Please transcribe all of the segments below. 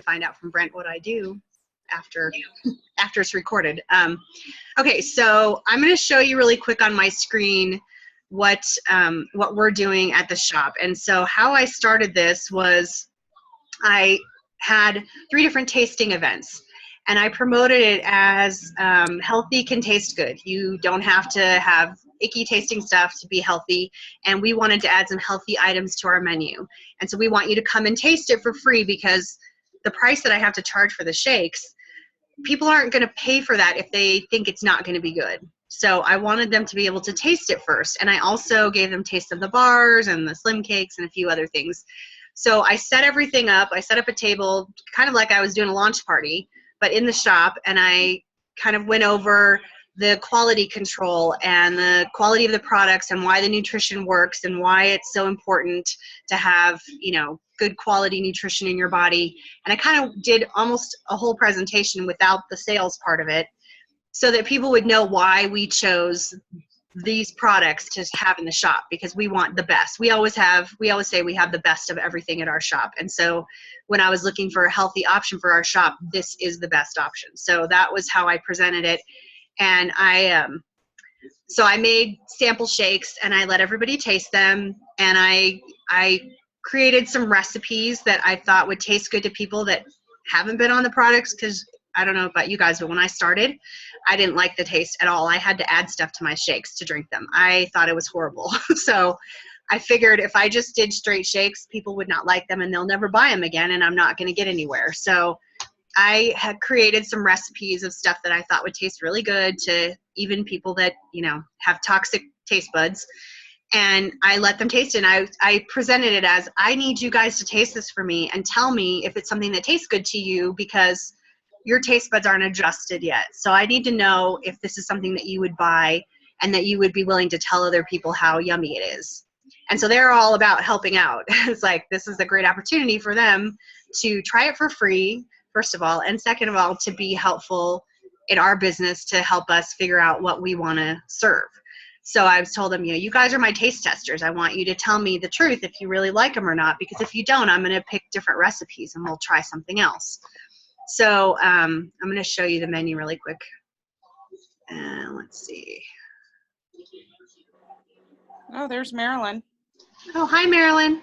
find out from Brent what I do after it's recorded. Okay, so I'm going to show you really quick on my screen what we're doing at the shop. And so how I started this was I had 3 different tasting events, and I promoted it as healthy can taste good. You don't have to have icky tasting stuff to be healthy, and we wanted to add some healthy items to our menu. And so we want you to come and taste it for free, because the price that I have to charge for the shakes, people aren't going to pay for that if they think it's not going to be good. So I wanted them to be able to taste it first. And I also gave them taste of the bars and the slim cakes and a few other things. So I set everything up. I set up a table, kind of like I was doing a launch party, but in the shop, and I kind of went over the quality control and the quality of the products and why the nutrition works and why it's so important to have, you know, good quality nutrition in your body. And I kind of did almost a whole presentation without the sales part of it, so that people would know why we chose these products to have in the shop, because we want the best. We always say we have the best of everything at our shop. And so when I was looking for a healthy option for our shop, this is the best option. So that was how I presented it. And so I made sample shakes and I let everybody taste them. And I created some recipes that I thought would taste good to people that haven't been on the products, because I don't know about you guys, but when I started, I didn't like the taste at all. I had to add stuff to my shakes to drink them. I thought it was horrible. So I figured if I just did straight shakes, people would not like them and they'll never buy them again, and I'm not going to get anywhere. So I had created some recipes of stuff that I thought would taste really good to even people that, you know, have toxic taste buds. And I let them taste it. And I presented it as, I need you guys to taste this for me and tell me if it's something that tastes good to you, because your taste buds aren't adjusted yet. So I need to know if this is something that you would buy and that you would be willing to tell other people how yummy it is. And so they're all about helping out. It's like, this is a great opportunity for them to try it for free, first of all, and second of all, to be helpful in our business to help us figure out what we want to serve. So I was told them, you know, you guys are my taste testers. I want you to tell me the truth if you really like them or not, because if you don't, I'm going to pick different recipes and we'll try something else. So I'm going to show you the menu really quick. And let's see. Oh, there's Marilyn. Oh, hi, Marilyn.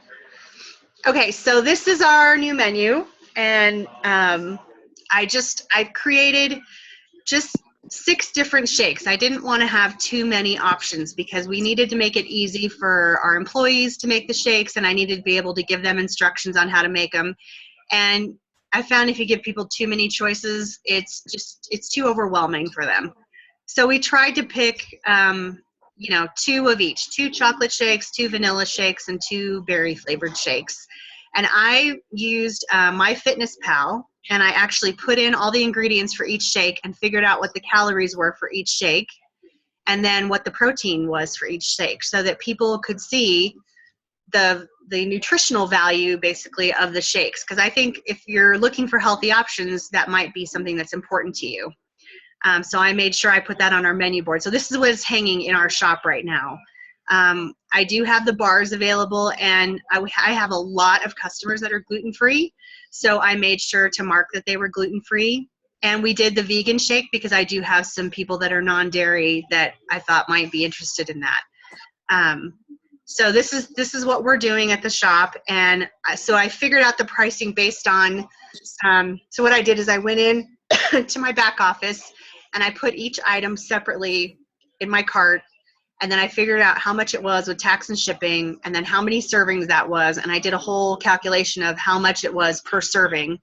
Okay, so this is our new menu. And I created just 6 different shakes. I didn't want to have too many options because we needed to make it easy for our employees to make the shakes, and I needed to be able to give them instructions on how to make them. And I found if you give people too many choices, it's too overwhelming for them. So we tried to pick, you know, 2 of each, 2 chocolate shakes, 2 vanilla shakes, and 2 berry flavored shakes. And I used MyFitnessPal, and I actually put in all the ingredients for each shake and figured out what the calories were for each shake, and then what the protein was for each shake, so that people could see the nutritional value basically of the shakes. Because I think if you're looking for healthy options, that might be something that's important to you. So I made sure I put that on our menu board. So this is what is hanging in our shop right now. I do have the bars available, and I have a lot of customers that are gluten-free, so I made sure to mark that they were gluten-free. And we did the vegan shake because I do have some people that are non-dairy that I thought might be interested in that. So this is what we're doing at the shop, and so I figured out the pricing based on, so what I did is I went in to my back office and I put each item separately in my cart, and then I figured out how much it was with tax and shipping, and then how many servings that was, and I did a whole calculation of how much it was per serving,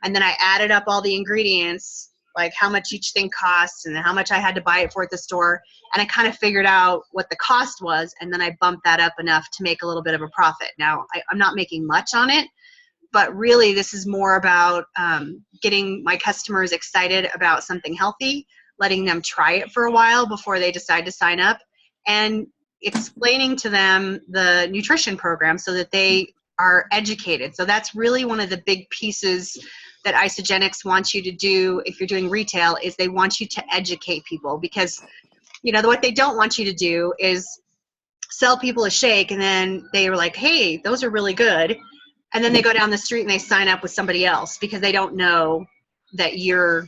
and then I added up all the ingredients, like how much each thing costs and how much I had to buy it for at the store, and I kind of figured out what the cost was, and then I bumped that up enough to make a little bit of a profit. Now, I'm not making much on it, but really this is more about getting my customers excited about something healthy, letting them try it for a while before they decide to sign up, and explaining to them the nutrition program so that they are educated. So that's really one of the big pieces that Isogenics wants you to do if you're doing retail, is they want you to educate people, because, you know, what they don't want you to do is sell people a shake and then they were like, hey, those are really good, and then they go down the street and they sign up with somebody else because they don't know that you're,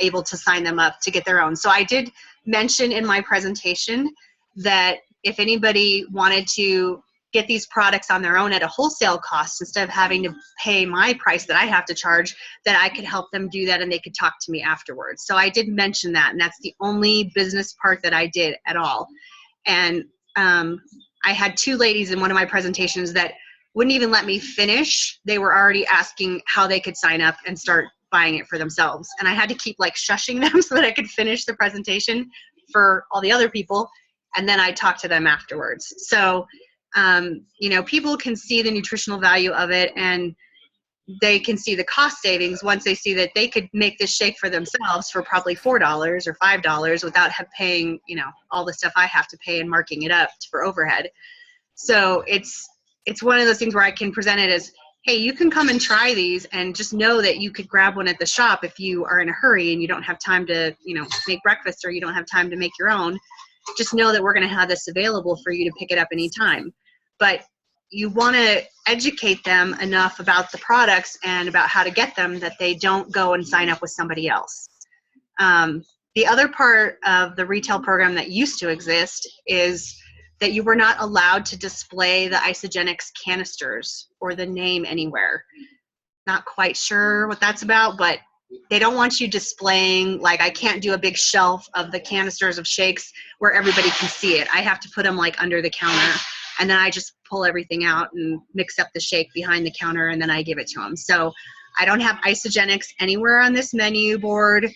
able to sign them up to get their own. So I did mention in my presentation that if anybody wanted to get these products on their own at a wholesale cost instead of having to pay my price that I have to charge, that I could help them do that and they could talk to me afterwards. So I did mention that, and that's the only business part that I did at all. And I had two ladies in one of my presentations that wouldn't even let me finish. They were already asking how they could sign up and start buying it for themselves. And I had to keep like shushing them so that I could finish the presentation for all the other people. And then I talked to them afterwards. So, people can see the nutritional value of it, and they can see the cost savings once they see that they could make this shake for themselves for probably $4 or $5 without paying, all the stuff I have to pay and marking it up for overhead. So it's one of those things where I can present it as, hey, you can come and try these and just know that you could grab one at the shop if you are in a hurry and you don't have time to, make breakfast, or you don't have time to make your own. Just know that we're going to have this available for you to pick it up anytime. But you want to educate them enough about the products and about how to get them that they don't go and sign up with somebody else. The other part of the retail program that used to exist is that you were not allowed to display the Isogenics canisters or the name anywhere. Not quite sure what that's about, but they don't want you displaying, like I can't do a big shelf of the canisters of shakes where everybody can see it. I have to put them like under the counter, and then I just pull everything out and mix up the shake behind the counter, and then I give it to them. So I don't have Isogenics anywhere on this menu board.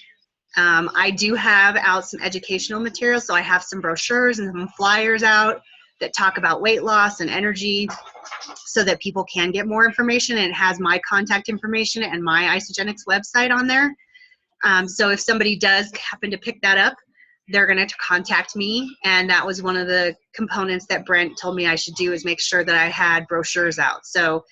I do have out some educational material, so I have some brochures and some flyers out that talk about weight loss and energy so that people can get more information, and it has my contact information and my Isogenics website on there. So if somebody does happen to pick that up, they're going to contact me, and that was one of the components that Brent told me I should do, is make sure that I had brochures out. So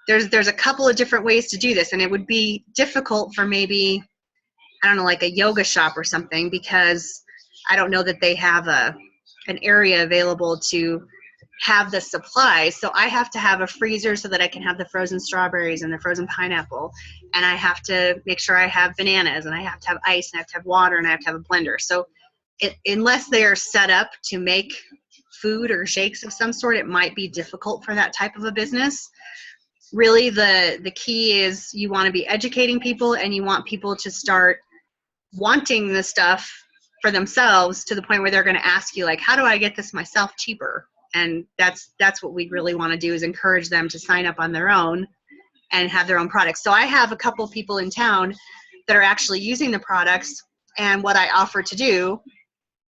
there's a couple of different ways to do this, and it would be difficult for maybe, I don't know, like a yoga shop or something, because I don't know that they have an area available to have the supplies. So I have to have a freezer so that I can have the frozen strawberries and the frozen pineapple, and I have to make sure I have bananas, and I have to have ice, and I have to have water, and I have to have a blender. So unless they are set up to make food or shakes of some sort, it might be difficult for that type of a business. Really, the key is you want to be educating people, and you want people to start wanting the stuff for themselves to the point where they're going to ask you, like, how do I get this myself cheaper? And that's what we really want to do, is encourage them to sign up on their own and have their own products. So I have a couple people in town that are actually using the products, and what I offer to do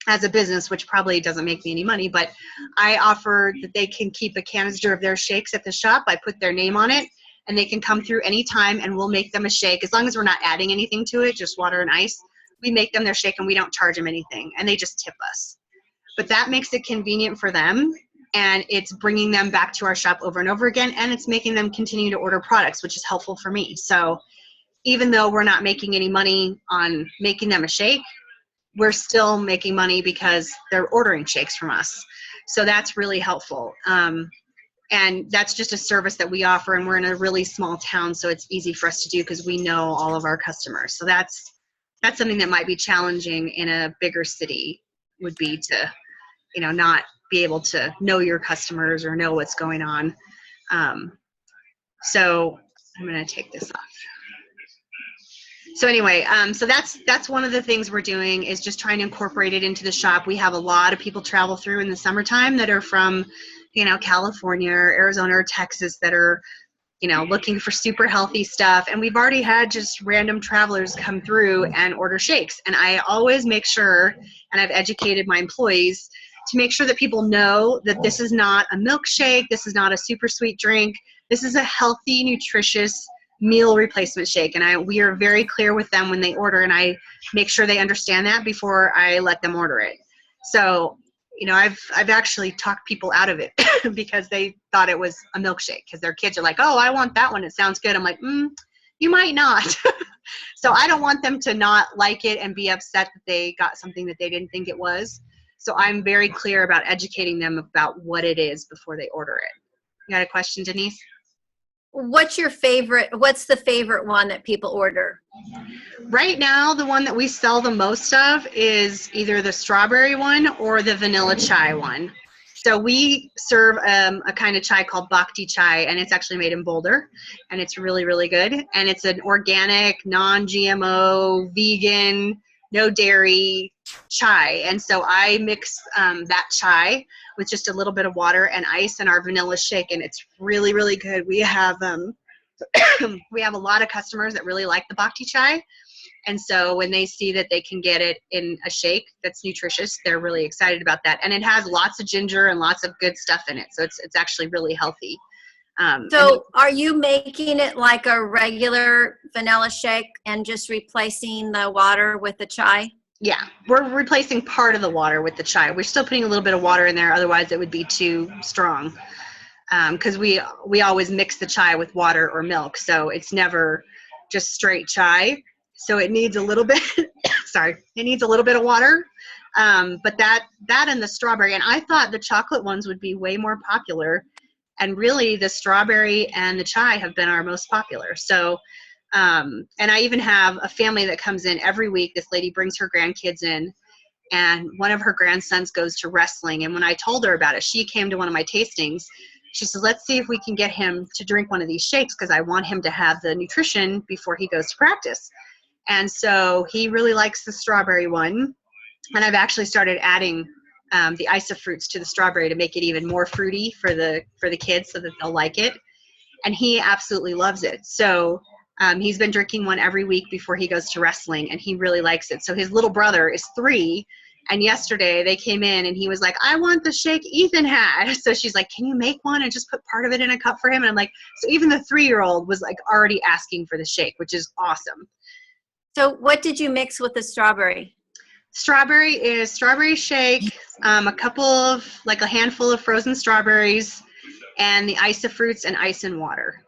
as a business, which probably doesn't make me any money, but I offer that they can keep a canister of their shakes at the shop. I put their name on it, and they can come through anytime, and we'll make them a shake. As long as we're not adding anything to it, just water and ice, we make them their shake, and we don't charge them anything, and they just tip us. But that makes it convenient for them, and it's bringing them back to our shop over and over again, and it's making them continue to order products, which is helpful for me. So even though we're not making any money on making them a shake, we're still making money because they're ordering shakes from us. So that's really helpful. And that's just a service that we offer, and we're in a really small town, so it's easy for us to do because we know all of our customers. So that's something that might be challenging in a bigger city, would be to, not be able to know your customers or know what's going on. So I'm going to take this off. So anyway, so that's one of the things we're doing, is just trying to incorporate it into the shop. We have a lot of people travel through in the summertime that are from, California or Arizona or Texas, that are, looking for super healthy stuff. And we've already had just random travelers come through and order shakes. And I always make sure, and I've educated my employees to make sure that people know that this is not a milkshake, this is not a super sweet drink, this is a healthy, nutritious meal replacement shake. And we are very clear with them when they order, and I make sure they understand that before I let them order it. So, I've actually talked people out of it because they thought it was a milkshake, because their kids are like, oh, I want that one, it sounds good. I'm like, you might not. So I don't want them to not like it and be upset that they got something that they didn't think it was. So I'm very clear about educating them about what it is before they order it. You got a question, Denise? What's the favorite one that people order? Right now, the one that we sell the most of is either the strawberry one or the vanilla chai one. So we serve a kind of chai called bhakti chai, and it's actually made in Boulder, and it's really, really good. And it's an organic, non-GMO, vegan, no dairy chai. And so I mix that chai with just a little bit of water and ice in our vanilla shake, and it's really, really good. We have we have a lot of customers that really like the bhakti chai. And so when they see that they can get it in a shake that's nutritious, they're really excited about that. And it has lots of ginger and lots of good stuff in it. So it's actually really healthy. So are you making it like a regular vanilla shake and just replacing the water with the chai? Yeah, we're replacing part of the water with the chai. We're still putting a little bit of water in there. Otherwise, it would be too strong. Because we always mix the chai with water or milk. So it's never just straight chai. So it needs a little bit, it needs a little bit of water. But that and the strawberry, and I thought the chocolate ones would be way more popular. And really the strawberry and the chai have been our most popular. So, and I even have a family that comes in every week. This lady brings her grandkids in, and one of her grandsons goes to wrestling. And when I told her about it, she came to one of my tastings. She said, let's see if we can get him to drink one of these shakes because I want him to have the nutrition before he goes to practice. And so he really likes the strawberry one. And I've actually started adding the isofruits to the strawberry to make it even more fruity for the kids so that they'll like it. And he absolutely loves it. So he's been drinking one every week before he goes to wrestling, and he really likes it. So his little brother is 3, and yesterday they came in and he was like, I want the shake Ethan had. So she's like, can you make one and just put part of it in a cup for him? And I'm like, so even the 3-year-old was like already asking for the shake, which is awesome. So what did you mix with the strawberry? Strawberry is strawberry shake, a handful of frozen strawberries, and the isofruits and ice and water.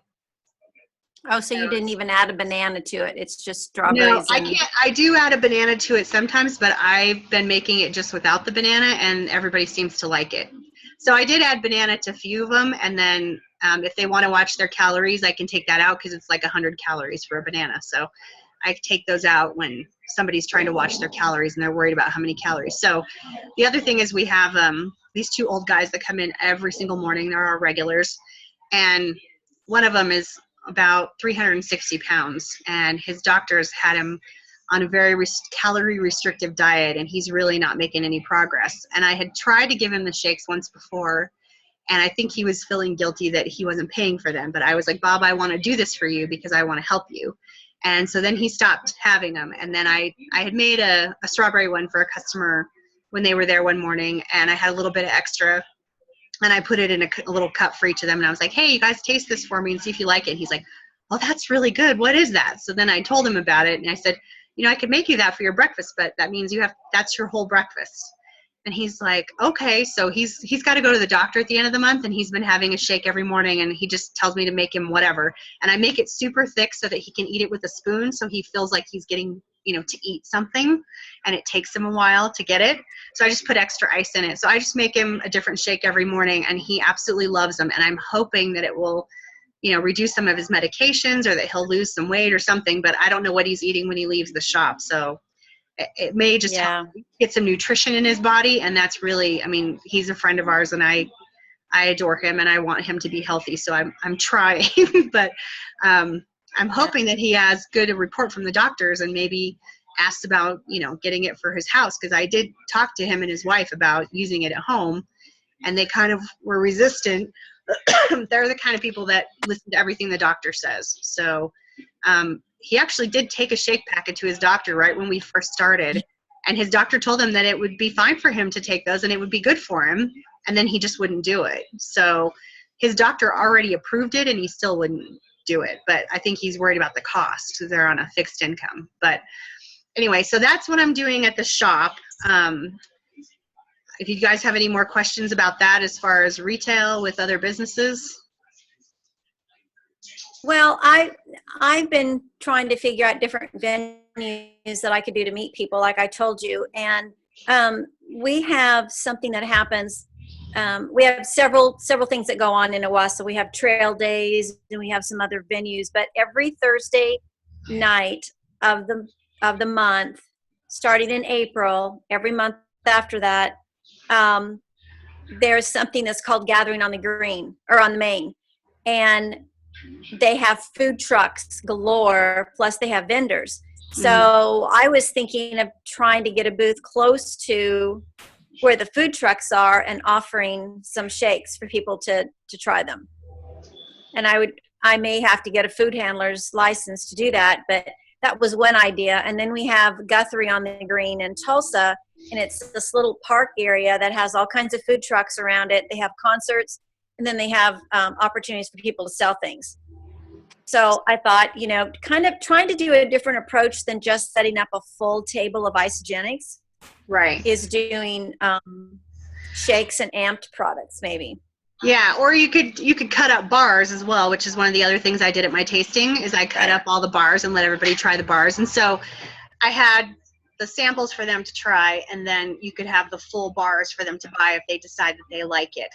Oh, so you didn't even add a banana to it. It's just strawberries. No, I can't. I do add a banana to it sometimes, but I've been making it just without the banana, and everybody seems to like it. So I did add banana to a few of them, and then if they want to watch their calories, I can take that out because it's like 100 calories for a banana. So I take those out when somebody's trying to watch their calories and they're worried about how many calories. So the other thing is we have these 2 old guys that come in every single morning. They're our regulars, and one of them is about 360 pounds, and his doctors had him on a very calorie restrictive diet, and he's really not making any progress. And I had tried to give him the shakes once before, and I think he was feeling guilty that he wasn't paying for them. But I was like, Bob, I want to do this for you because I want to help you. And so then he stopped having them. And then I had made a strawberry one for a customer when they were there one morning, and I had a little bit of extra, and I put it in a little cup for each of them. And I was like, hey, you guys taste this for me and see if you like it. And he's like, well, that's really good. What is that? So then I told him about it, and I said, I could make you that for your breakfast, but that means that's your whole breakfast. And he's like, okay. So he's got to go to the doctor at the end of the month, and he's been having a shake every morning, and he just tells me to make him whatever. And I make it super thick so that he can eat it with a spoon, so he feels like he's getting, to eat something, and it takes him a while to get it. So I just put extra ice in it. So I just make him a different shake every morning, and he absolutely loves them. And I'm hoping that it will, reduce some of his medications, or that he'll lose some weight or something, but I don't know what he's eating when he leaves the shop. So it may just help get some nutrition in his body. And that's really, he's a friend of ours, and I adore him, and I want him to be healthy. So I'm trying, but I'm hoping that he has good report from the doctors, and maybe asked about, getting it for his house. Cause I did talk to him and his wife about using it at home, and they kind of were resistant. They're the kind of people that listen to everything the doctor says. So, he actually did take a shake packet to his doctor right when we first started, and his doctor told him that it would be fine for him to take those and it would be good for him, and then he just wouldn't do it. So his doctor already approved it, and he still wouldn't do it. But I think he's worried about the cost because they're on a fixed income. But anyway, so that's what I'm doing at the shop. If you guys have any more questions about that as far as retail with other businesses. Well, I've been trying to figure out different venues that I could do to meet people, like I told you. And we have something that happens we have several things that go on in Owasso. We have trail days and we have some other venues, but every Thursday night of the month, starting in April, every month after that, there's something that's called Gathering on the Green or on the Main, and they have food trucks galore, plus they have vendors. So I was thinking of trying to get a booth close to where the food trucks are and offering some shakes for people to try them. And I may have to get a food handler's license to do that, but that was one idea. And then we have Guthrie on the Green in Tulsa, and it's this little park area that has all kinds of food trucks around it. They have concerts, and then they have opportunities for people to sell things. So I thought, kind of trying to do a different approach than just setting up a full table of isogenics. Right. Is doing shakes and amped products, maybe. Yeah, or you could cut up bars as well, which is one of the other things I did at my tasting, is I cut up all the bars and let everybody try the bars. And so I had the samples for them to try, and then you could have the full bars for them to buy if they decide that they like it.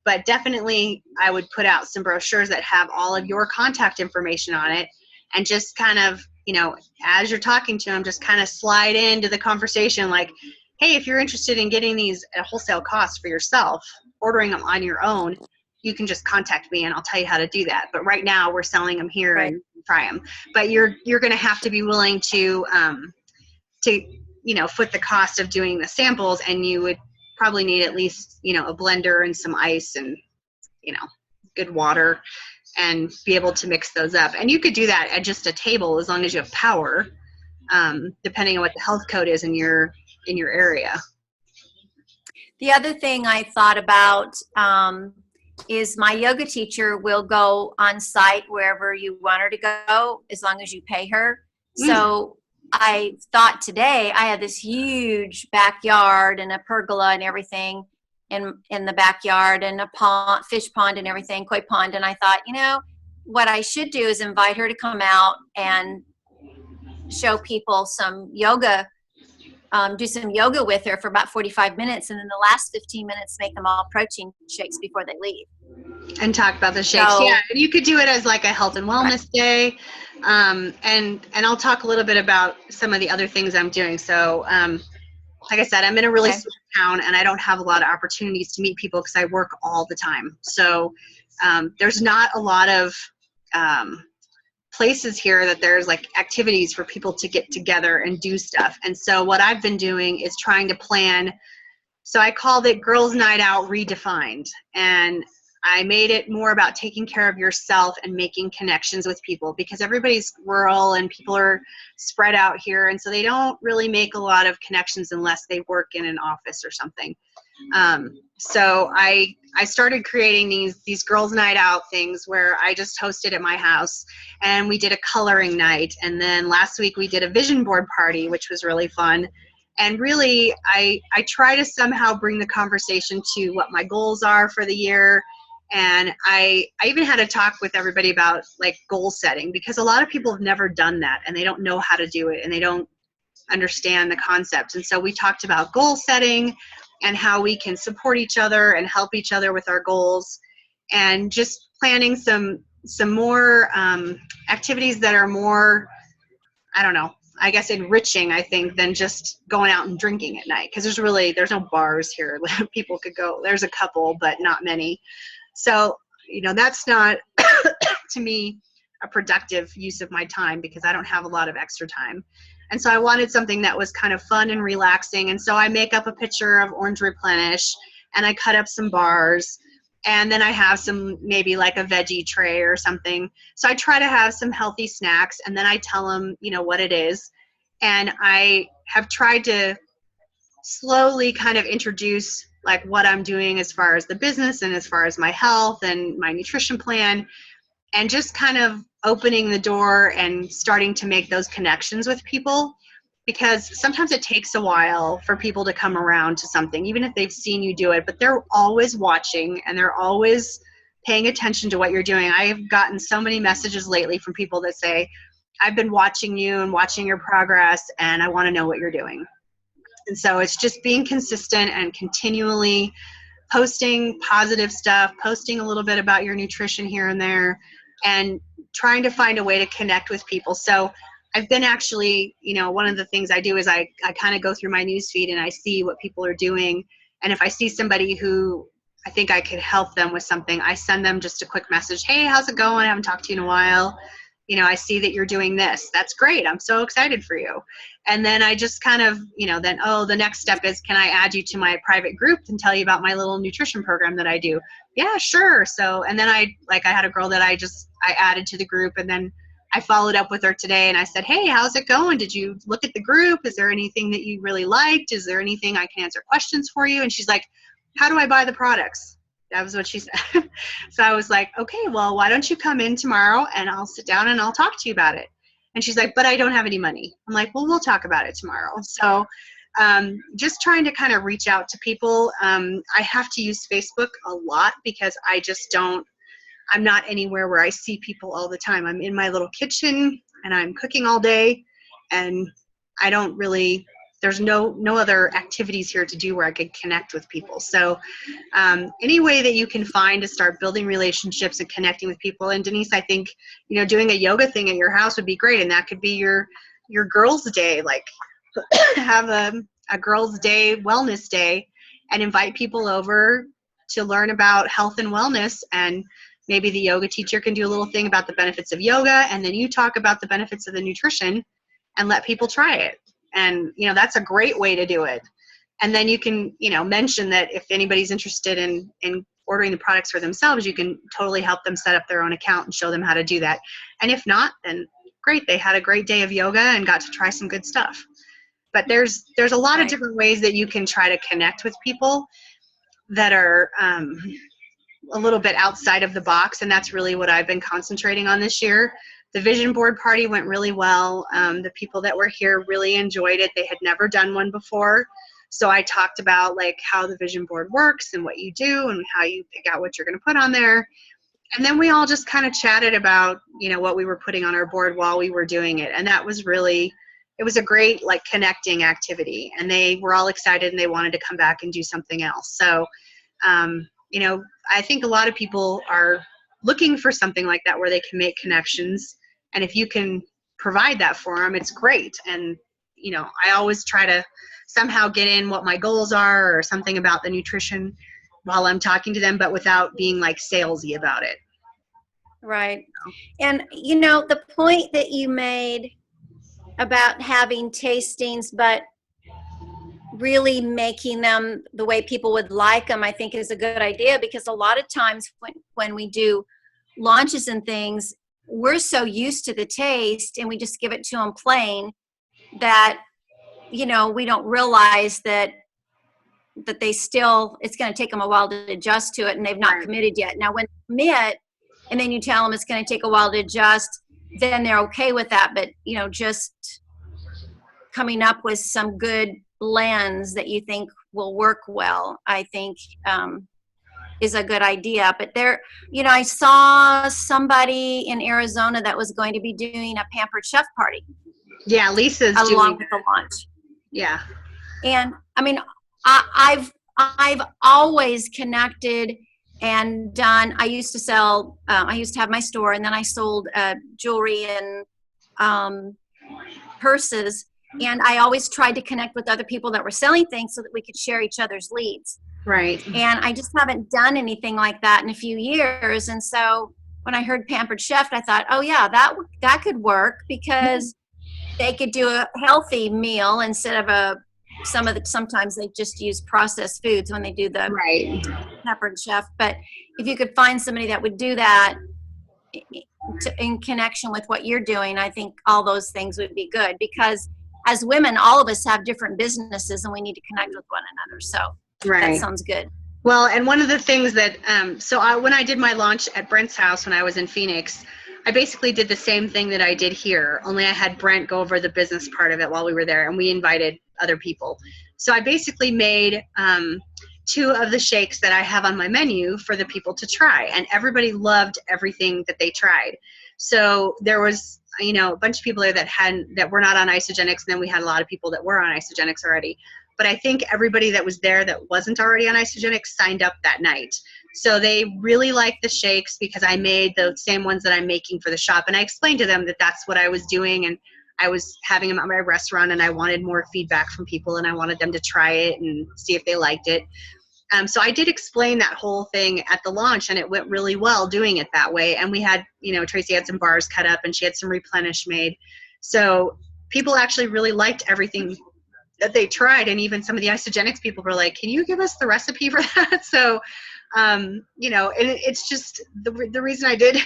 But definitely I would put out some brochures that have all of your contact information on it, and just kind of, as you're talking to them, just kind of slide into the conversation like, hey, if you're interested in getting these at wholesale cost for yourself, ordering them on your own, you can just contact me and I'll tell you how to do that. But right now we're selling them here and try them. But you're going to have to be willing to foot the cost of doing the samples, and you would probably need at least, a blender and some ice and, good water, and be able to mix those up. And you could do that at just a table as long as you have power, depending on what the health code is in your area. The other thing I thought about is my yoga teacher will go on site wherever you want her to go, as long as you pay her. So I thought today I had this huge backyard and a pergola and everything in the backyard, and a pond, fish pond and everything, koi pond. And I thought, what I should do is invite her to come out and show people some yoga, do some yoga with her for about 45 minutes. And then the last 15 minutes, make them all protein shakes before they leave. And talk about the shakes. So, yeah, and you could do it as like a health and wellness day. And I'll talk a little bit about some of the other things I'm doing. So, like I said, I'm in a really small town, and I don't have a lot of opportunities to meet people because I work all the time. So there's not a lot of places here that there's like activities for people to get together and do stuff. And so what I've been doing is trying to plan. So I called it Girls Night Out Redefined. And I made it more about taking care of yourself and making connections with people, because everybody's rural and people are spread out here. And so they don't really make a lot of connections unless they work in an office or something. So I started creating these girls' night out things where I just hosted at my house, and we did a coloring night. And then last week we did a vision board party, which was really fun. And really, I try to somehow bring the conversation to what my goals are for the year. And I even had a talk with everybody about like goal setting, because a lot of people have never done that and they don't know how to do it and they don't understand the concept. And so we talked about goal setting and how we can support each other and help each other with our goals, and just planning some more activities that are more, I guess enriching, I think, than just going out and drinking at night. Because there's no bars here. People could go, there's a couple, but not many. So, that's not, to me, a productive use of my time, because I don't have a lot of extra time. And so I wanted something that was kind of fun and relaxing. And so I make up a picture of Orange Replenish, and I cut up some bars, and then I have some, maybe like a veggie tray or something. So I try to have some healthy snacks, and then I tell them, what it is. And I have tried to slowly kind of introduce like what I'm doing as far as the business and as far as my health and my nutrition plan, and just kind of opening the door and starting to make those connections with people, because sometimes it takes a while for people to come around to something, even if they've seen you do it, but they're always watching and they're always paying attention to what you're doing. I have gotten so many messages lately from people that say, I've been watching you and watching your progress, and I want to know what you're doing. And so it's just being consistent and continually posting positive stuff, posting a little bit about your nutrition here and there, and trying to find a way to connect with people. So I've been actually, one of the things I do is I kind of go through my news feed and I see what people are doing. And if I see somebody who I think I could help them with something, I send them just a quick message. Hey, how's it going? I haven't talked to you in a while. I see that you're doing this. That's great. I'm so excited for you. And then I just kind of, the next step is, can I add you to my private group and tell you about my little nutrition program that I do? Yeah, sure. So, and then I had a girl that I added to the group, and then I followed up with her today and I said, hey, how's it going? Did you look at the group? Is there anything that you really liked? Is there anything I can answer questions for you? And she's like, how do I buy the products? That was what she said. So I was like, okay, well, why don't you come in tomorrow and I'll sit down and I'll talk to you about it. And she's like, but I don't have any money. I'm like, well, we'll talk about it tomorrow. So just trying to kind of reach out to people. I have to use Facebook a lot because I'm not anywhere where I see people all the time. I'm in my little kitchen and I'm cooking all day, and I don't really, there's no other activities here to do where I could connect with people. So any way that you can find to start building relationships and connecting with people. And Denise, I think, doing a yoga thing at your house would be great. And that could be your girls' day, like have a girls' day, wellness day, and invite people over to learn about health and wellness. And maybe the yoga teacher can do a little thing about the benefits of yoga, and then you talk about the benefits of the nutrition and let people try it. And, that's a great way to do it. And then you can, mention that if anybody's interested in ordering the products for themselves, you can totally help them set up their own account and show them how to do that. And if not, then great. They had a great day of yoga and got to try some good stuff. But there's a lot of different ways that you can try to connect with people that are a little bit outside of the box. And that's really what I've been concentrating on this year. The vision board party went really well. The people that were here really enjoyed it. They had never done one before. So I talked about how the vision board works and what you do and how you pick out what you're going to put on there. And then we all just kind of chatted about, what we were putting on our board while we were doing it. And that was really, it was a great connecting activity. And they were all excited and they wanted to come back and do something else. So, I think a lot of people are looking for something like that where they can make connections. And if you can provide that for them, it's great. And, I always try to somehow get in what my goals are or something about the nutrition while I'm talking to them, but without being salesy about it. Right. And, the point that you made about having tastings, but really making them the way people would like them, I think is a good idea, because a lot of times when we do launches and things, we're so used to the taste and we just give it to them plain that, we don't realize that they still, it's going to take them a while to adjust to it, and they've not committed yet. Now, when they commit and then you tell them it's going to take a while to adjust, then they're okay with that. But, just coming up with some good blends that you think will work well, I think is a good idea. But there, I saw somebody in Arizona that was going to be doing a Pampered Chef party. Yeah, Lisa's along with the launch. Yeah. And I mean, I've always connected and done. I used to sell. I used to have my store, and then I sold jewelry and purses. And I always tried to connect with other people that were selling things so that we could share each other's leads. Right. And I just haven't done anything like that in a few years. And so when I heard Pampered Chef, I thought, oh yeah, that could work, because they could do a healthy meal instead of sometimes they just use processed foods when they do the Pampered Chef. But if you could find somebody that would do that in connection with what you're doing, I think all those things would be good, because as women, all of us have different businesses and we need to connect with one another. So that sounds good. Well, and one of the things that, when I did my launch at Brent's house when I was in Phoenix, I basically did the same thing that I did here, only I had Brent go over the business part of it while we were there, and we invited other people. So I basically made 2 of the shakes that I have on my menu for the people to try, and everybody loved everything that they tried. So there was, a bunch of people there that were not on isogenics, and then we had a lot of people that were on isogenics already. but I think everybody that was there that wasn't already on isogenics signed up that night. So they really liked the shakes because I made the same ones that I'm making for the shop. And I explained to them that that's what I was doing, and I was having them at my restaurant, and I wanted more feedback from people, and I wanted them to try it and see if they liked it. So I did explain that whole thing at the launch, and it went really well doing it that way. And we had, Tracy had some bars cut up, and she had some replenish made. So people actually really liked everything that they tried. And even some of the isogenics people were like, can you give us the recipe for that? So, and it's just the reason I did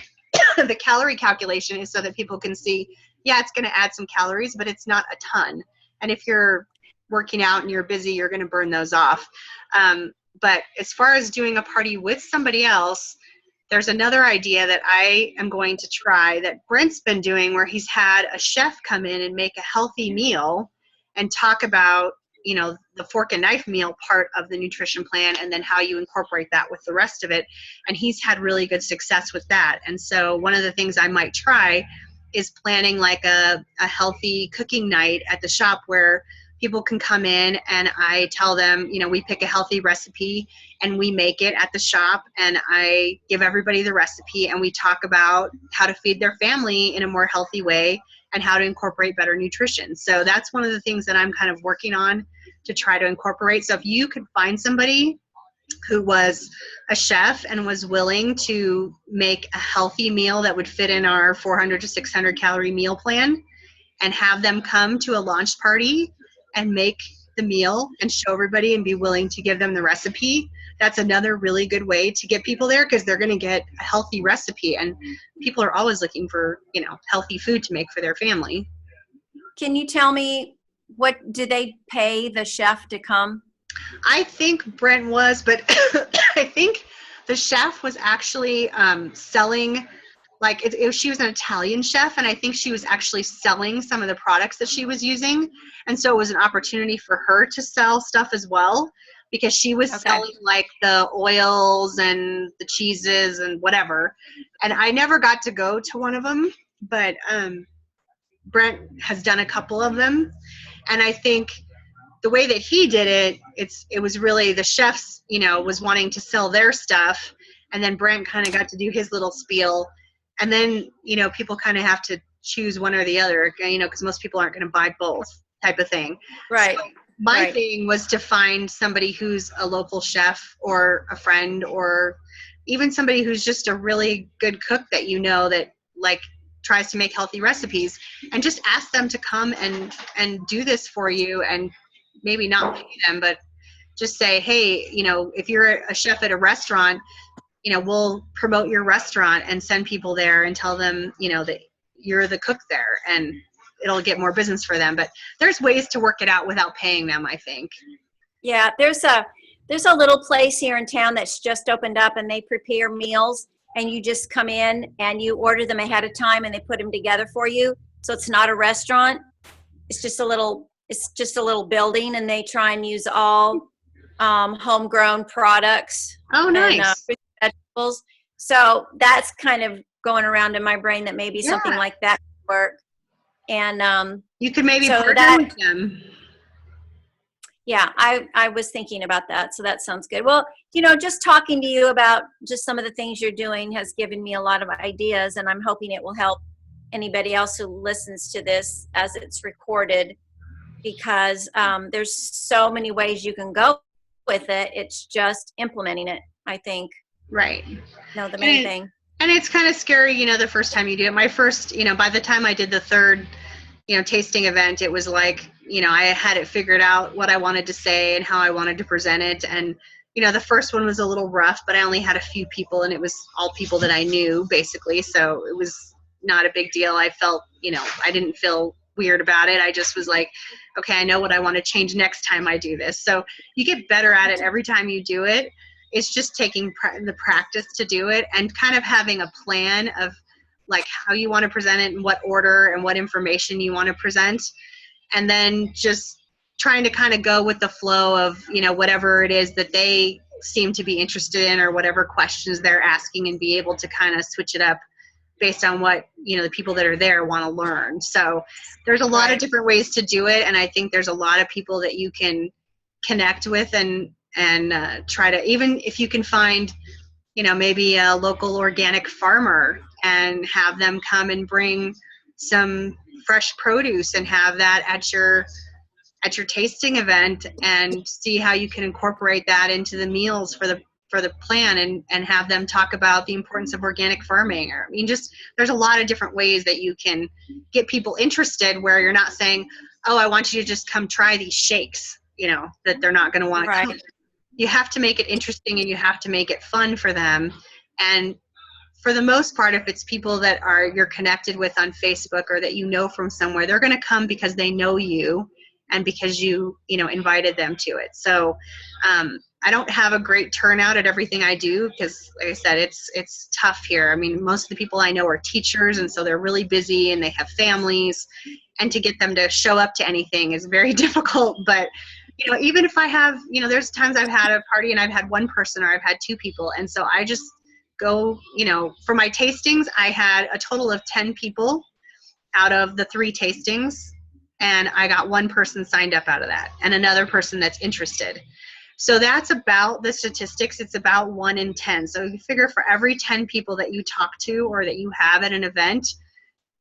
the calorie calculation is so that people can see, yeah, it's going to add some calories, but it's not a ton. And if you're working out and you're busy, you're going to burn those off. But as far as doing a party with somebody else, there's another idea that I am going to try that Brent's been doing, where he's had a chef come in and make a healthy meal and talk about, the fork and knife meal part of the nutrition plan, and then how you incorporate that with the rest of it. And he's had really good success with that. And so one of the things I might try is planning like a healthy cooking night at the shop, where people can come in and I tell them, we pick a healthy recipe and we make it at the shop, and I give everybody the recipe, and we talk about how to feed their family in a more healthy way and how to incorporate better nutrition. So that's one of the things that I'm kind of working on to try to incorporate. So if you could find somebody who was a chef and was willing to make a healthy meal that would fit in our 400 to 600 calorie meal plan, and have them come to a launch party and make the meal and show everybody and be willing to give them the recipe, that's another really good way to get people there, because they're going to get a healthy recipe, and people are always looking for, healthy food to make for their family. Can you tell me, what do they pay the chef to come? I think Brent was, but I think the chef was actually selling, like she was an Italian chef, and I think she was actually selling some of the products that she was using. And so it was an opportunity for her to sell stuff as well, because she was selling like the oils and the cheeses and whatever. And I never got to go to one of them, but Brent has done a couple of them. And I think the way that he did it, it was really the chefs, was wanting to sell their stuff, and then Brent kind of got to do his little spiel. And then, people kind of have to choose one or the other, because most people aren't going to buy both, type of thing. Right. So my thing was to find somebody who's a local chef or a friend, or even somebody who's just a really good cook that that like tries to make healthy recipes, and just ask them to come and do this for you, and maybe not pay them, but just say, hey, if you're a chef at a restaurant, we'll promote your restaurant and send people there and tell them, that you're the cook there, and it'll get more business for them. But there's ways to work it out without paying them, I think. Yeah, there's a little place here in town that's just opened up, and they prepare meals, and you just come in and you order them ahead of time, and they put them together for you. So it's not a restaurant. It's just a little building, and they try and use all homegrown products. Oh, nice. And vegetables. So that's kind of going around in my brain, that maybe something like that could work. And you could maybe partner with them. Yeah, I was thinking about that. So that sounds good. Well, just talking to you about just some of the things you're doing has given me a lot of ideas, and I'm hoping it will help anybody else who listens to this as it's recorded, because there's so many ways you can go with it. It's just implementing it, I think. Right. The main thing. And it's kind of scary, the first time you do it. My first, by the time I did the third, tasting event, it was like, I had it figured out what I wanted to say and how I wanted to present it. And, the first one was a little rough, but I only had a few people, and it was all people that I knew, basically. So it was not a big deal. I felt, I didn't feel weird about it. I just was like, okay, I know what I want to change next time I do this. So you get better at it every time you do it. It's just taking the practice to do it, and kind of having a plan of like how you want to present it, and what order and what information you want to present. And then just trying to kind of go with the flow of, whatever it is that they seem to be interested in, or whatever questions they're asking, and be able to kind of switch it up based on what, the people that are there want to learn. So there's a lot of different ways to do it. And I think there's a lot of people that you can connect with and try to, even if you can find, maybe a local organic farmer and have them come and bring some fresh produce and have that at your tasting event, and see how you can incorporate that into the meals for the plan, and have them talk about the importance of organic farming. Or, just there's a lot of different ways that you can get people interested, where you're not saying, oh, I want you to just come try these shakes, that they're not going to want to come. You have to make it interesting, and you have to make it fun for them. And for the most part, if it's people that you're connected with on Facebook or that from somewhere, they're going to come because they know you and because you invited them to it. So I don't have a great turnout at everything I do because, like I said, it's tough here. Most of the people I know are teachers, and so they're really busy and they have families, and to get them to show up to anything is very difficult. But even if I have, there's times I've had a party and I've had one person or I've had two people, and so I just go, for my tastings, I had a total of 10 people out of the 3 tastings, and I got one person signed up out of that, and another person that's interested. So that's about the statistics. It's about 1 in 10. So you figure for every 10 people that you talk to or that you have at an event,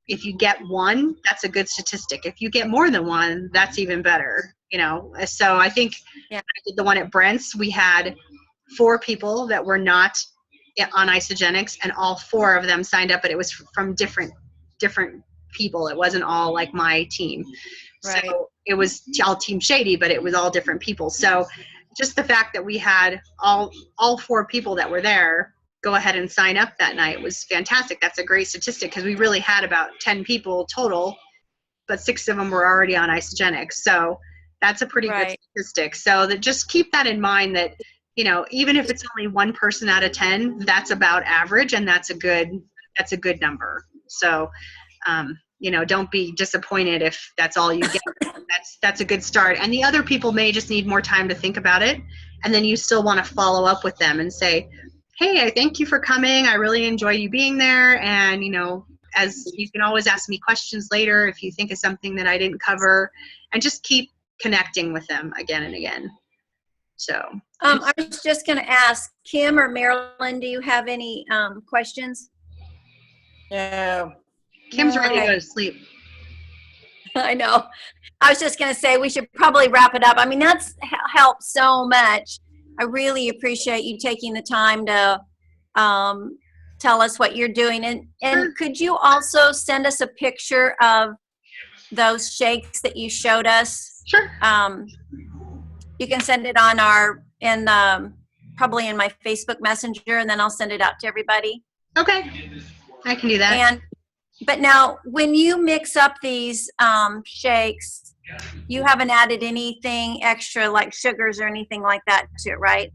if you get one, that's a good statistic. If you get more than one, that's even better. So I think when I did the one at Brent's, we had 4 people that were not on Isogenics, and all 4 of them signed up, but it was from different people. It wasn't all like my team. Right. So it was all Team Shady, but it was all different people. So just the fact that we had all 4 people that were there go ahead and sign up that night was fantastic. That's a great statistic, because we really had about 10 people total, but 6 of them were already on Isogenics. So that's a pretty good statistic. So that, just keep that in mind, that even if it's only 1 person out of 10, that's about average, and that's a good number. So don't be disappointed if that's all you get. That's a good start. And the other people may just need more time to think about it, and then you still want to follow up with them and say, hey, I thank you for coming. I really enjoy you being there. And, as you can always ask me questions later if you think of something that I didn't cover, and just keep connecting with them again and again. So I was just going to ask Kim or Marilyn, do you have any questions? No. Kim's ready to go to sleep. I know. I was just going to say we should probably wrap it up. That's helped so much. I really appreciate you taking the time to tell us what you're doing. And could you also send us a picture of those shakes that you showed us? Sure. You can send it on probably in my Facebook Messenger, and then I'll send it out to everybody. Okay. I can do that. But now, when you mix up these shakes, you haven't added anything extra like sugars or anything like that to it, right?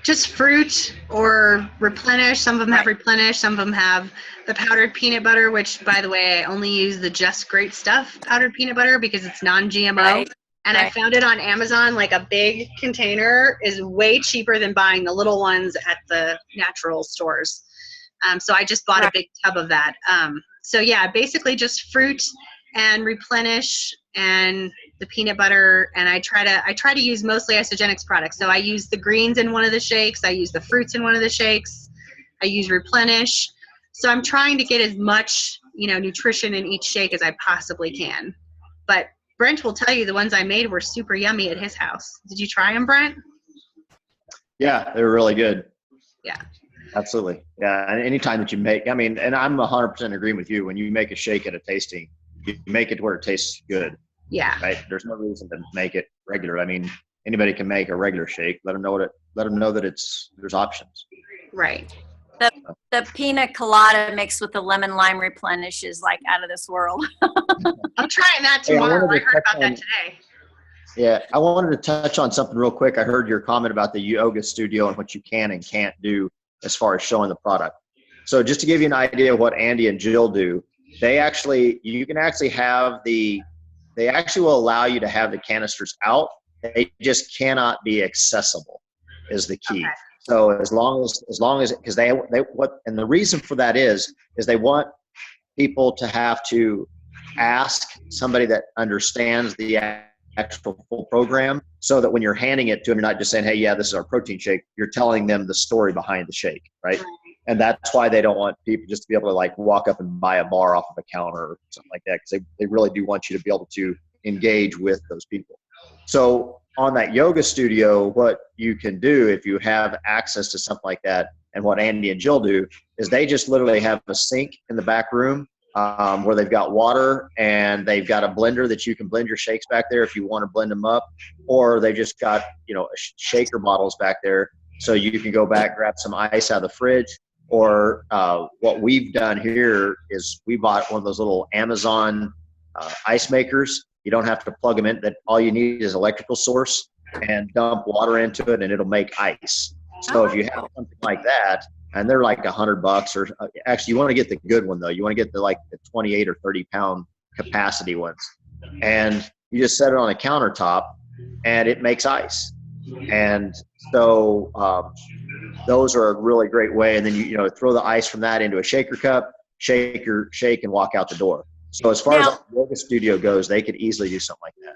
Just fruit or Replenish. Some of them have Replenish. Some of them have the powdered peanut butter, which, by the way, I only use the Just Great Stuff powdered peanut butter because it's non-GMO. Right. And I found it on Amazon. Like, a big container is way cheaper than buying the little ones at the natural stores. So I just bought a big tub of that. So yeah, basically just fruit and Replenish and the peanut butter. And I try to use mostly Isogenics products. So I use the greens in one of the shakes. I use the fruits in one of the shakes. I use Replenish. So I'm trying to get as much, nutrition in each shake as I possibly can. But Brent will tell you the ones I made were super yummy at his house. Did you try them, Brent? Yeah, they were really good. Yeah. Absolutely. Yeah. And anytime that you make, and I'm 100% agreeing with you. When you make a shake at a tasting, you make it where it tastes good. Yeah. Right. There's no reason to make it regular. Anybody can make a regular shake. Let them know that there's options. Right. The pina colada mixed with the lemon lime Replenish is like out of this world. I'm trying that tomorrow. I heard about that today. Yeah, I wanted to touch on something real quick. I heard your comment about the yoga studio and what you can and can't do as far as showing the product. So just to give you an idea of what Andy and Jill do, they actually will allow you to have the canisters out. They just cannot be accessible is the key. Okay. So as long as, because and the reason for that is they want people to have to ask somebody that understands the actual full program, so that when you're handing it to them, you're not just saying, hey, yeah, this is our protein shake. You're telling them the story behind the shake, right? And that's why they don't want people just to be able to like walk up and buy a bar off of a counter or something like that, because they really do want you to be able to engage with those people. So on that yoga studio, what you can do if you have access to something like that, and what Andy and Jill do, is they just literally have a sink in the back room where they've got water, and they've got a blender that you can blend your shakes back there if you want to blend them up, or they've just got, you know, shaker bottles back there, so you can go back, grab some ice out of the fridge. Or what we've done here is we bought one of those little Amazon ice makers. You don't have to plug them in. That all you need is electrical source and dump water into it, and it'll make ice. So if you have something like that, and they're like $100, or actually you want to get the good one though. You want to get the 28 or 30 pound capacity ones, and you just set it on a countertop, and it makes ice. And so those are a really great way. And then you throw the ice from that into a shaker cup, shake and walk out the door. So as far as the yoga studio goes, they could easily do something like that.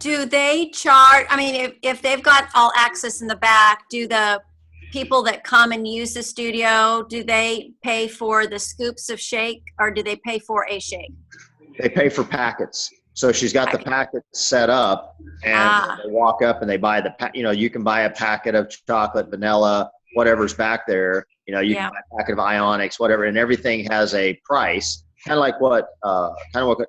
Do they charge? I mean, if they've got all access in the back, do the people that come and use the studio, do they pay for the scoops of shake, or do they pay for a shake? They pay for packets. So she's got the packet set up, and they walk up and they buy you can buy a packet of chocolate, vanilla, whatever's back there. You can buy a packet of Ionics, whatever, and everything has a price. Kind of like what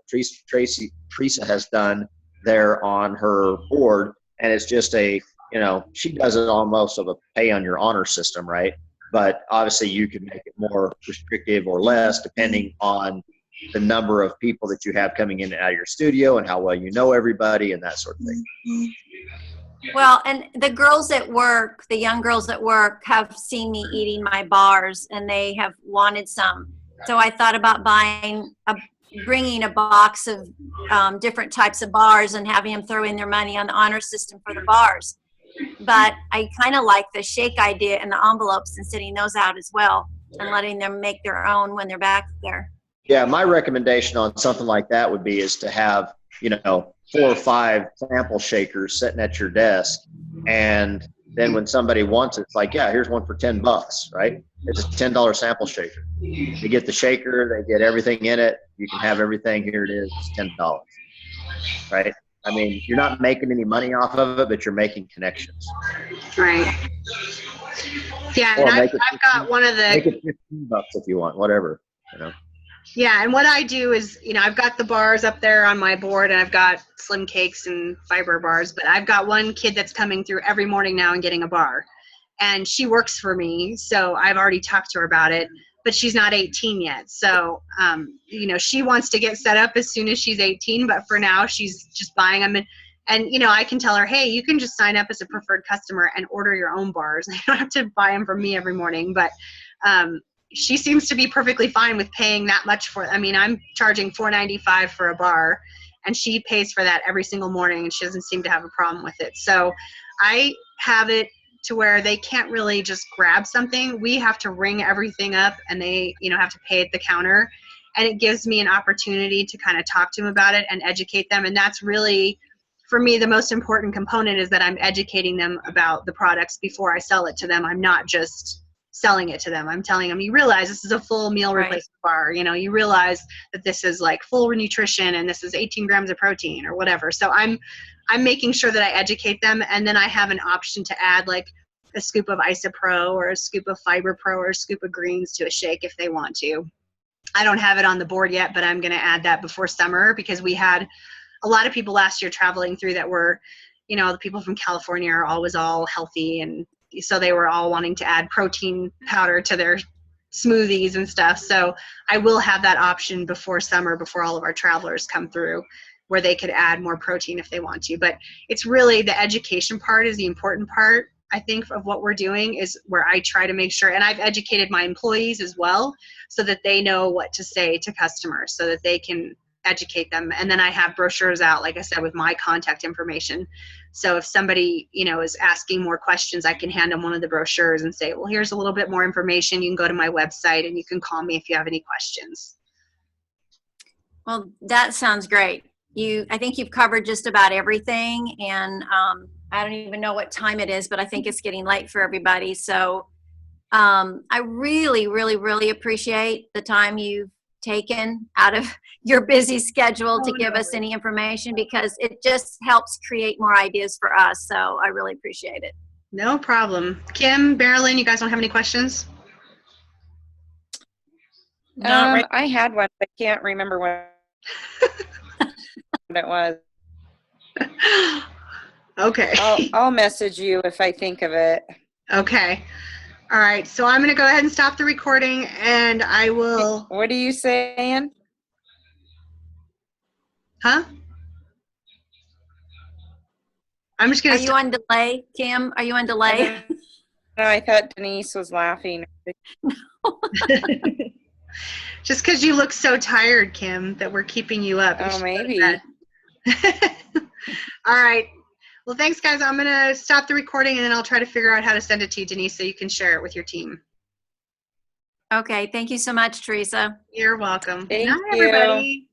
Teresa has done there on her board, and it's just she does it almost of a pay on your honor system, right? But obviously you can make it more restrictive or less depending on the number of people that you have coming in and out of your studio and how well you know everybody and that sort of thing. Well, and the girls at work, the young girls at work, have seen me eating my bars, and they have wanted some. So I thought about bringing a box of different types of bars and having them throw in their money on the honor system for the bars. But I kind of like the shake idea and the envelopes and sending those out as well, and letting them make their own when they're back there. Yeah, my recommendation on something like that would be is to have 4 or 5 sample shakers sitting at your desk, and then when somebody wants it, it's like, yeah, here's one for $10, right? It's a $10 sample shaker. They get the shaker, they get everything in it. You can have everything. Here it is, it's $10, right? I mean, you're not making any money off of it, but you're making connections. Right. Yeah, and I've got one of the. Make it $15 if you want, whatever. Yeah, and what I do is, I've got the bars up there on my board, and I've got slim cakes and fiber bars, but I've got one kid that's coming through every morning now and getting a bar. And she works for me, so I've already talked to her about it, but she's not 18 yet. So, she wants to get set up as soon as she's 18, but for now she's just buying them. And I can tell her, hey, you can just sign up as a preferred customer and order your own bars. You don't have to buy them from me every morning, but she seems to be perfectly fine with paying that much for it. I mean, I'm charging $4.95 for a bar, and she pays for that every single morning, and she doesn't seem to have a problem with it. So I have it to where they can't really just grab something. We have to ring everything up, and they, have to pay at the counter. And it gives me an opportunity to kind of talk to them about it and educate them. And that's really, for me, the most important component is that I'm educating them about the products before I sell it to them. I'm not just selling it to them. I'm telling them, you realize this is a full meal replacement bar. You realize that this is like full nutrition, and this is 18 grams of protein or whatever. So I'm making sure that I educate them, and then I have an option to add like a scoop of Isopro or a scoop of Fiber Pro or a scoop of greens to a shake if they want to. I don't have it on the board yet, but I'm going to add that before summer, because we had a lot of people last year traveling through that were, the people from California are always all healthy, and so they were all wanting to add protein powder to their smoothies and stuff. So I will have that option before summer, before all of our travelers come through, where they could add more protein if they want to. But it's really the education part is the important part, I think, of what we're doing, is where I try to make sure, and I've educated my employees as well, so that they know what to say to customers, so that they can educate them. And then I have brochures out, like I said, with my contact information. So if somebody, is asking more questions, I can hand them one of the brochures and say, well, here's a little bit more information. You can go to my website, and you can call me if you have any questions. Well, that sounds great. I think you've covered just about everything, and I don't even know what time it is, but I think it's getting late for everybody. So I really, really, really appreciate the time you've taken out of your busy schedule to give us any information, because it just helps create more ideas for us. So I really appreciate it. No problem. Kim, Marilyn, you guys don't have any questions? I had one, but I can't remember what it was. Okay. I'll message you if I think of it. Okay. All right. So I'm going to go ahead and stop the recording, and I will. What are you saying? Huh? I'm just going Are you on delay, Kim? Are you on delay? No, I thought Denise was laughing. Just because you look so tired, Kim, that we're keeping you up. You Oh, should go to maybe. bed. All right. Well, thanks, guys. I'm going to stop the recording, and then I'll try to figure out how to send it to you, Denise, so you can share it with your team. Okay. Thank you so much, Teresa. You're welcome. Thank Good night, you. everybody.